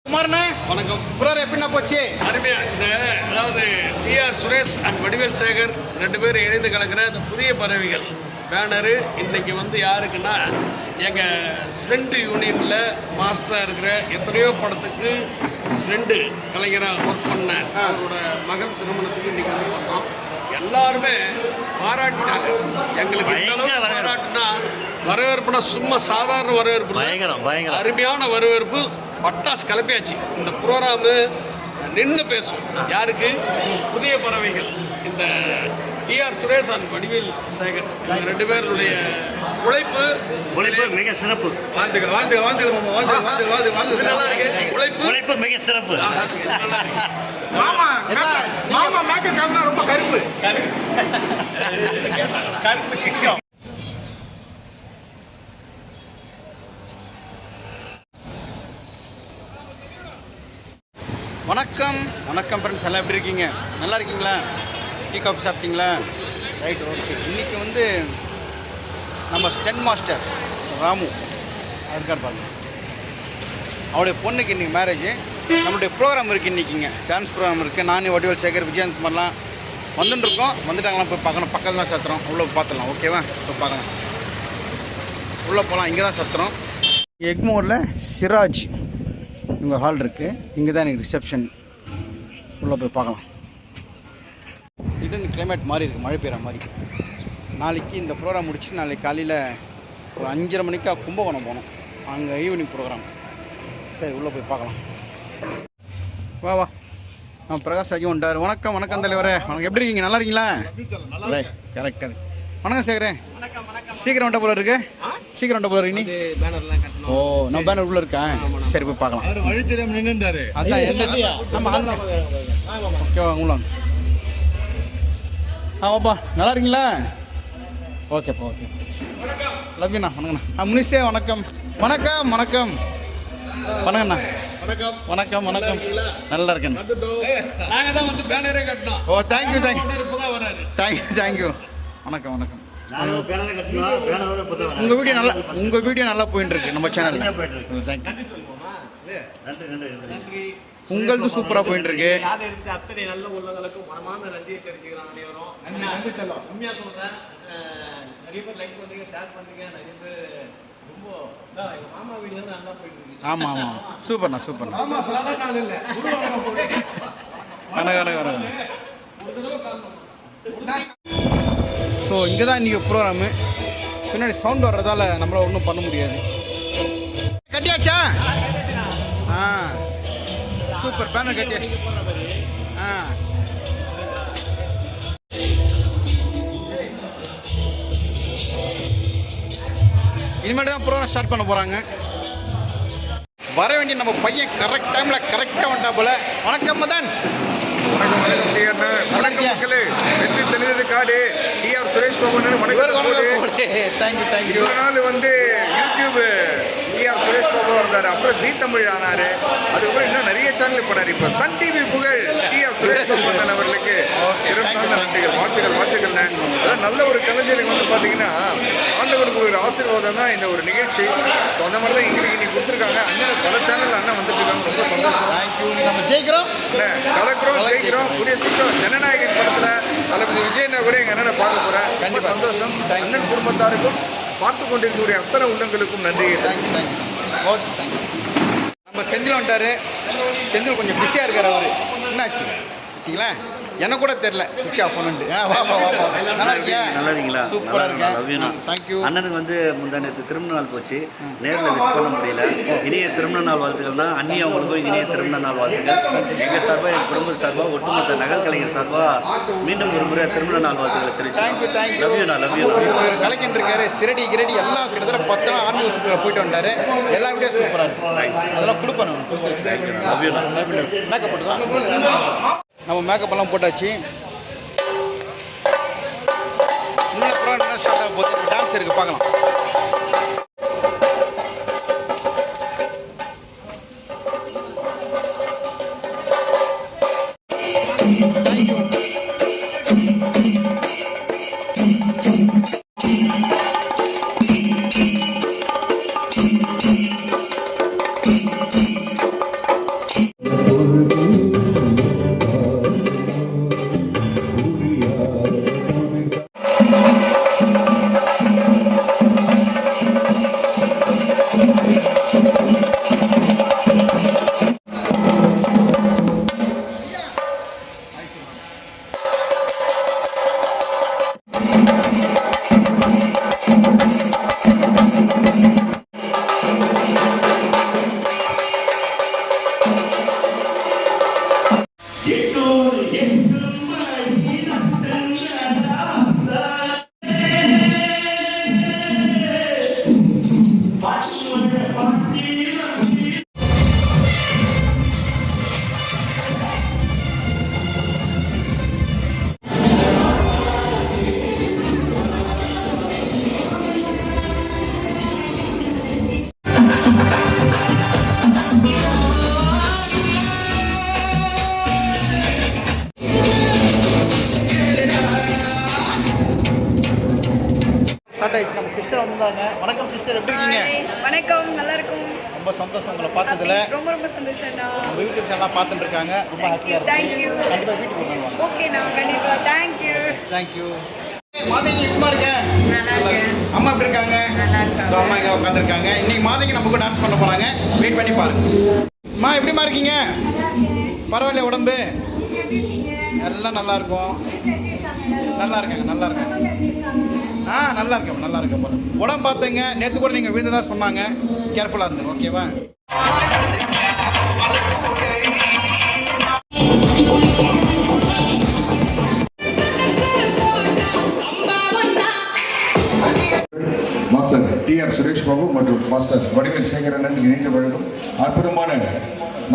குமாரண்ணா வணக்கம். புறார் எப்படின்னா போச்சு? அருமையா அதாவது டிஆர் சுரேஷ் அண்ட் வடிவேல் சேகர் ரெண்டு பேரும் இணைந்து கலக்கிற இந்த புதிய பறவைகள் பேனரு இன்னைக்கு யாருக்குன்னா எங்கள் ஸ்ரெண்டு யூனியனில் மாஸ்டராக இருக்கிற எத்தனையோ படத்துக்கு ஸ்ரெண்டு கலைஞராக ஒர்க் பண்ண அவரோட மகன் திருமணத்துக்கு இன்றைக்கி பண்ணோம். எல்லாருமே பாராட்டினாங்க. எங்களுக்கு இந்த அளவுக்கு பாராட்டுனா வரவேற்புனா சும்மா சாதாரண வரவேற்பு, அருமையான வரவேற்பு, பட்டாசு கிளப்பியாச்சு. இந்த ப்ரோக்ராமு நின்று பேசும். யாருக்கு? புதிய பறவைகள். இந்த டிஆர் சுரேஷ் அண்ட் வடிவேல் சேகர் இவங்க ரெண்டு பேருடைய உழைப்பு மிக சிறப்பு. நல்லா இருக்கு. உழைப்பு மிக சிறப்பு. மாமா மாமா மேக்கப் காமினா ரொம்ப கருப்பு சிங்கம். வணக்கம் வணக்கம் ஃப்ரெண்ட்ஸ், எல்லாம் எப்படி இருக்கீங்க? நல்லா இருக்கீங்களா? டீ காஃபி சாப்பிட்டீங்களா? Right, okay. இன்றைக்கி நம்ம ஸ்டென் மாஸ்டர் ராமு இருக்கார் பாருங்க. அவருடைய பொண்ணுக்கு இன்றைக்கி மேரேஜ். நம்மளுடைய ப்ரோக்ராம் இருக்குது இன்றைக்கிங்க, டான்ஸ் ப்ரோக்ராம் இருக்குது. நான் வடிவேல் சேகர் விஜயகுமார்லாம் வந்துட்டுருக்கோம். வந்துட்டாங்களாம் போய் பார்க்கணும். பக்கத்தில் தான் சத்துறோம். உள்ளே பார்த்துடலாம். ஓகேவா? இப்போ பார்க்கலாம். உள்ளே போகலாம். இங்கே தான் சத்துறோம். எக்மோரில் சிராஜ் இங்கே ஹால் இருக்குது. இங்கே தான் எனக்கு ரிசப்ஷன். உள்ளே போய் பார்க்கலாம். திடீர்னு கிளைமேட் மாறி இருக்குது, மழை பெய்கிற மாதிரி. நாளைக்கு இந்த ப்ரோக்ராம் முடிச்சு நாளைக்கு காலையில் ஒரு 5:30 மணிக்காக கும்பகோணம் போகணும். அங்கே ஈவினிங் ப்ரோக்ராம். சரி, உள்ளே போய் பார்க்கலாம். வா வா. பிரகாஷ் ராஜும் உண்டார். வணக்கம் வணக்கம் தலைவரே. வணக்கம். எப்படி இருக்கீங்க? நல்லா இருக்கீங்களா? Right, correct correct. வணக்கம் சேகரே. சீக்கிரம் வண்ட போல இருக்கு. சீக்கிரம் வண்ட போல இருக்கு. நீ ஓ, நம்ம பேனர் உள்ள இருக்கேன். சரி, போய் பார்க்கலாம். அதான் ஓகேவா? உங்களா வாப்பா. நல்லா இருக்கீங்களா? ஓகேப்பா, ஓகே. லவ்யூண்ணா. வணக்கண்ணா. முனிஷே வணக்கம். வணக்கம் வணக்கம் வணக்கண்ணா. வணக்கம் வணக்கம் வணக்கம். நல்லா இருக்கேன். ஓ, தேங்க்யூ தேங்க்யூ. வணக்கம் வணக்கம். உங்கள் வீடியோ நல்லா போயிட்டு இருக்கு நம்ம சேனலில். தேங்க்யூ. உங்களது சூப்பராக போயிட்டு இருக்கு. அத்தனை நல்ல உள்ளவங்களுக்கும் மனமான நன்றியை தெரிஞ்சுக்கிறோம். அனைவரும் உண்மையாக சொல்கிறேன். நிறைய பேர் லைக் பண்ணுறீங்க, ஷேர் பண்ணுறீங்க. நிறைய பேர் ரொம்ப மாமா வீடியோ நல்லா போயிட்டு இருக்கு. ஆமாம் ஆமாம், சூப்பர்ண்ணா சூப்பர்ண்ணா. ஸோ இங்கே தான் இன்றைக்கி ப்ரோக்ராமு. பின்னாடி சவுண்ட் வர்றதால நம்மளால் ஒன்றும் பண்ண முடியாது. கட்டியாச்சா? ஆ, சூப்பர். பேனர் கட்டியாச்சு. ஆ, இனிமேட்டு தான் ப்ரோக்ராம் ஸ்டார்ட் பண்ண போகிறாங்க. வர வேண்டிய நம்ம பையன் கரெக்ட் டைமில் கரெக்டாக வந்துட்டா போல. வணக்கம் மதன். வணக்கம் மக்களே. வெற்றி தெளிந்தது காடு. TR Suresh Babu thank you thank you. இவ்வளோ நாள் யூடியூப் டிஆர் சுரேஷ் பாபு இருந்தார். அப்புறம் ஜீ தமிழ் ஆனார். அதுக்கப்புறம் இன்னும் நிறைய சேனல் போனார். இப்போ சன் டிவி புகழ் டிஆர் சுரேஷ் பாபு அவர்களுக்கு சிறப்பான நன்றிகள், வாழ்த்துக்கள். அதான் நல்ல ஒரு கலைஞருக்கு பார்த்தீங்கன்னா ஆண்டவருக்கு ஒரு ஆசீர்வாதம் தான் இந்த ஒரு நிகழ்ச்சி. ஸோ அந்த மாதிரி தான் எங்களுக்கு இன்னைக்கு கொடுத்துருக்காங்க. அண்ணன் பல சேனல் அண்ணன் வந்துட்டு இருக்காங்க. ரொம்ப சந்தோஷம். தேங்க்யூ. நம்ம ஜெயிக்கிறோம், ஜெயிக்கிறோம். கூடிய சீக்கிரம் ஜனநாயகன் படத்தில் தளபதி விஜயனா கூட எங்கள் அண்ணனை பார்க்க போகிறேன். ரொம்ப சந்தோஷம். அண்ணன் குடும்பத்தாருக்கும் பார்த்து கொண்டிருக்கக்கூடிய அத்தனை உள்ளங்களுக்கும் நன்றி. தேங்க்ஸ். Okay, thank you. நம்ம செந்தில் வந்துட்டார். செந்தில் கொஞ்சம் பிஸியாக இருக்கார். அவர் என்னாச்சு பார்த்தீங்களா? எனக்கு கூட தெரியல, சுவிட்ச் ஆஃப் பண்ணிட்டு. நல்லா இருக்கீங்களா? சூப்பராக இருக்கேன். தேங்க்யூ. அண்ணனுக்கு முந்தானத்து திருமண நாள் போச்சு. நேரில் விஷ் பண்ண முடியல. இனிய திருமண நாள் வாழ்த்துக்கள் தான். அண்ணி அவங்களுக்கும் இனிய திருமண நாள் வாழ்த்துக்கள். எங்கள் சார்பாக, எங்கள் குடும்ப சார்பாக, ஒட்டுமொத்த நகல் கலைஞர் சார்பாக மீண்டும் ஒரு முறை திருமண நாள் வாழ்த்துக்களை தெரிவிச்சு. தேங்க்யூ. ஒரு கலைஞர் இருக்காரு. சிரடி கிரடி எல்லாம் கிட்டத்தட்ட 10 நாள் ஆன்மீக சுற்றுலா போயிட்டு வந்தார். எல்லா வீடியோ சூப்பராக இருக்கும். அதெல்லாம் கொடுப்பேன். மேக்கப் போட்டுக்கலாம். நம்ம மேக்கப் எல்லாம் போட்டாச்சு. இன்னும் ப்ரோக்ராம் என்ன ஸ்டார்ட் ஆக போகுது. டான்ஸ் இருக்குது, பார்க்கலாம். ஸ்டார்ட் ஆயிடுச்சு. நம்ம சிஸ்டர் வந்தாங்க. வணக்கம் சிஸ்டர், எப்படி இருக்கீங்க? வணக்கம், நல்லா இருக்கும். ரொம்ப சந்தோஷம் உங்களை பார்த்ததுல. ரொம்ப ரொம்ப சந்தோஷம்ண்ணா. நம்ம யூடியூப் சேனல்லாம் பார்த்துட்டு இருக்காங்க. ரொம்ப ஹாப்பியாக இருக்கு. தேங்க்யூ. கண்டிப்பாக வீட்டுக்கு வருவாங்க. ஓகேண்ணா, கண்டிப்பாக. தேங்க்யூ. தேங்க்யூ. மாதங்கி எப்படிமா இருக்கேன்? நல்லா இருக்கேன். அம்மா எப்படி இருக்காங்க? நல்லா இருக்காங்க. இதோ அம்மா இங்கே உட்காந்துருக்காங்க. இன்னைக்கு மாதங்கி நம்ம கூட டான்ஸ் பண்ண போகிறாங்க. வெயிட் பண்ணி பாருங்க. அம்மா எப்படிமா இருக்கீங்க? பரவாயில்ல உடம்பு? எல்லாம் நல்லா இருக்கும். நல்லா இருக்காங்க, நல்லா இருக்காங்க. நல்லா இருக்கேன், நல்லா இருக்கேன். உடம்பு பார்த்துங்க. நேற்று கூட நீங்கள் விழுந்ததா சொன்னாங்க. கேர்ஃபுல்லாக இருந்தேன், ஓகேவா? மாஸ்டர் டிஆர் சுரேஷ் பாபு மற்றும் மாஸ்டர் வடிவேல் சேகரன் இணைந்து வழங்கும் அற்புதமான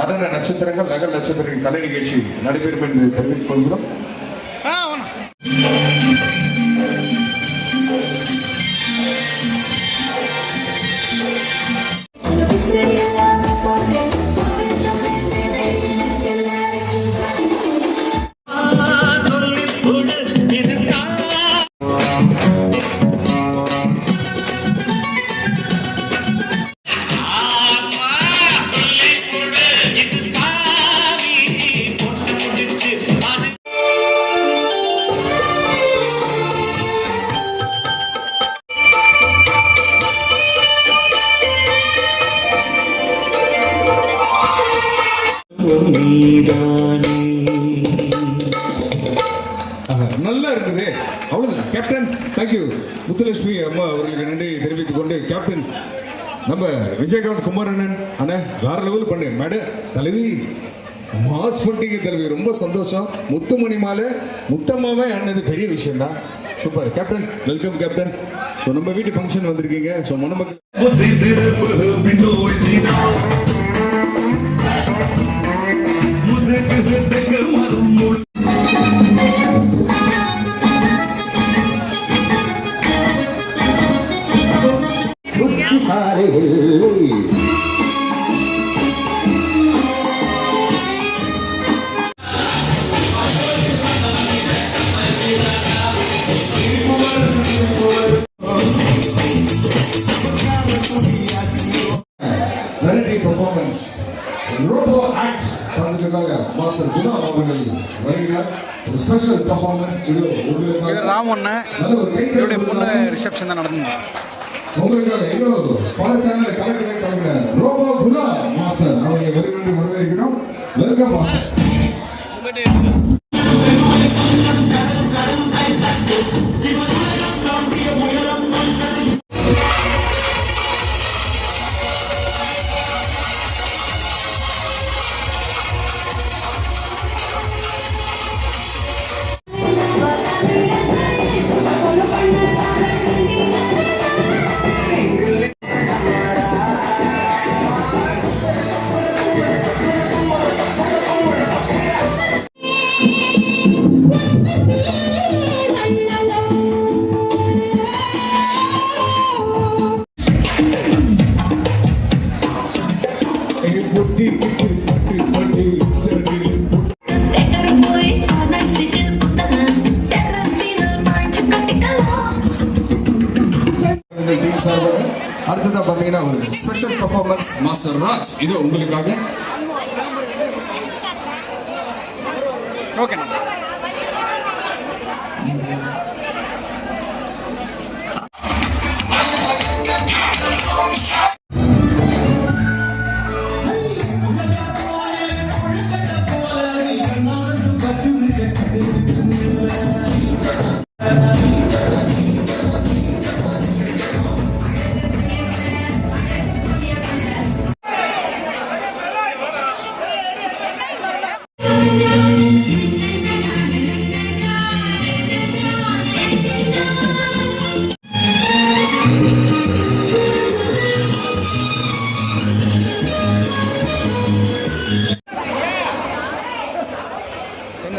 நடன நட்சத்திரங்கள் நகல் நட்சத்திரங்கள் கலை நிகழ்ச்சி நடைபெறும் என்று தெரிவித்துக் கொள்கிறோம். நல்லா இருக்குது. அவ்வளவுதான் கேப்டன். தேங்க்யூ. முத்துலட்சுமி அம்மா அவர்களுக்கு நன்றி தெரிவித்துக் கொண்டு கேப்டன் நம்ம விஜயகாந்த் குமாரண்ணன் அண்ணா வேற லெவல் பண்ணு மேடம் தலைவி மாஸ் பண்ணிட்டீங்க தலைவி. ரொம்ப சந்தோஷம். முத்துமணி மாலை முத்தம்மாவே அண்ணது பெரிய விஷயம் தான். Super captain. Welcome captain. So நம்ம வீட்டு ஃபங்க்ஷன் வந்திருக்கீங்க. ஸோ மணமக்கள் பெர்ஃபார்மன்ஸ் ரோபோ ஆக்ட் பண்ணுறதுக்காக மாஸ்டர் குணா அவர்கள் வருகிறார். ஒரு ஸ்பெஷல் பெர்ஃபார்மன்ஸ் இது உங்களுக்கு ராமண்ண என்னுடைய பொண்ணு ரிசப்ஷன் தான் நடந்தது. உங்களுக்காக இன்னொரு பல channel collector collector robo Guna master அவங்களை வருகின்ற வரவேற்கிறோம். Welcome master. அடுத்ததா பாத்தீங்கன்னா ஒரு ஸ்பெஷல் பெர்ஃபார்மன்ஸ் மாஸ்டர் ராஜ் இது உங்களுக்காக. ஓகே.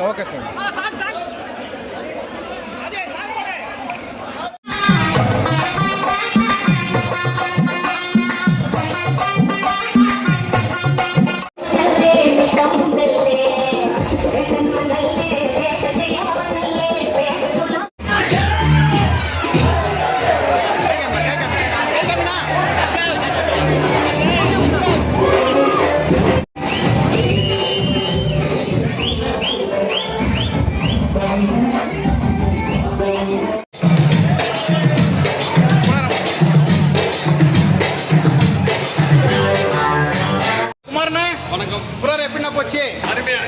Okay sir. குமாரண்ணே வணக்கம். புறார் எப்படின்னா போச்சு? அருமையா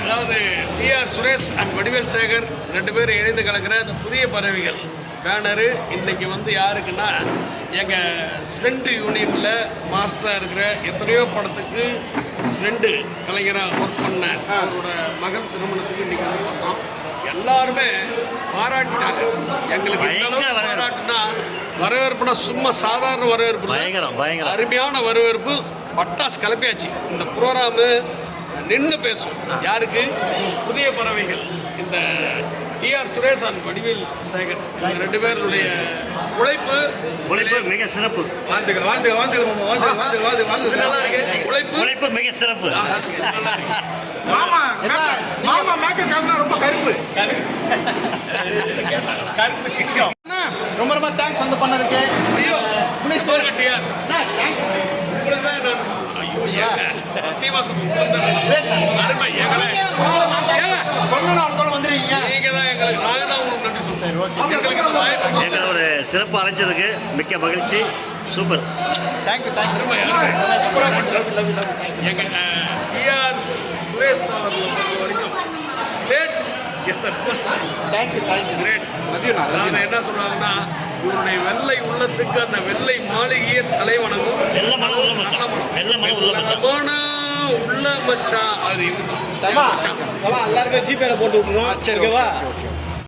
அதாவது டிஆர் சுரேஷ் அண்ட் வடிவேல் சேகர் ரெண்டு பேரும் இணைந்து கலக்கிற இந்த புதிய பறவைகள் பேனரு இன்னைக்கு வந்து யாருக்குன்னா எங்கள் ஸ்ரெண்டு யூனியனில் மாஸ்டராக இருக்கிற எத்தனையோ படத்துக்கு ஸ்ரெண்டு கலைஞராக ஒர்க் பண்ண அவரோட மகன் திருமணத்துக்கு இன்னைக்கு வந்து பார்த்தோம். எல்லாருமே பாராட்டினாங்க. எங்களுக்கு இந்த அளவுக்கு பாராட்டுனா வரவேற்புனா சும்மா சாதாரண வரவேற்பு இல்லை. அருமையான வரவேற்பு. பட்டாசு கிளப்பியாச்சு. இந்த ப்ரோக்ராமு நின்று பேசும். யாருக்கு? புதிய பறவைகள். இந்த டிஆர் சுரேஷ் அண்ட் வடிவேல் சேகர் இவங்க ரெண்டு பேருடைய உழைப்பு மிக சிறப்பு. இது நல்லா இருக்கு. உழைப்பு மிக சிறப்பு. நல்லா இருக்கு. மாமா மேக்கப் காமினா ரொம்ப கருப்பு. அண்ணா, ரொம்ப ரொம்ப தேங்க்ஸ் வந்து பண்ணதுக்கு. ஐயோ புனிஷ் சோறு டிஆர் தேங்க்ஸ். உங்களுக்கு தான் நான் ஐயோ ஏங்க சத்தியமா அருமை ஏங்களே சொன்னா அடுத்தோட வந்துருவீங்க. நீங்க தான் எங்களுக்கு நாங்க தான் உங்களுக்கு நன்றி சொல்றோம். எங்களுக்கு இந்த வாய்ப்பு எங்களை ஒரு சிறப்பு அழைச்சதுக்கு மிக்க மகிழ்ச்சி. சூப்பர். Thank you thank you. அருமை சூப்பராக பண்ணுறோம். எங்க டிஆர் சுரேஷ் அவர்களை பொறுத்த வரைக்கும் great is the best. Thank you thank you. Great. அதாவது என்ன சொல்றாங்கன்னா இவருடைய வெள்ளை உள்ளத்துக்கு அந்த வெள்ளை மாளிகையே தலைவணங்கும். வெள்ள மனம் உள்ள மச்சான். வெள்ள மனம் உள்ள மச்சான். உள்ள மச்சான் அது இவர்தான். எல்லாருக்கும் ஜிபேல போட்டு விட்டுருவோம். சரி, ஓகேவா? Okay, okay.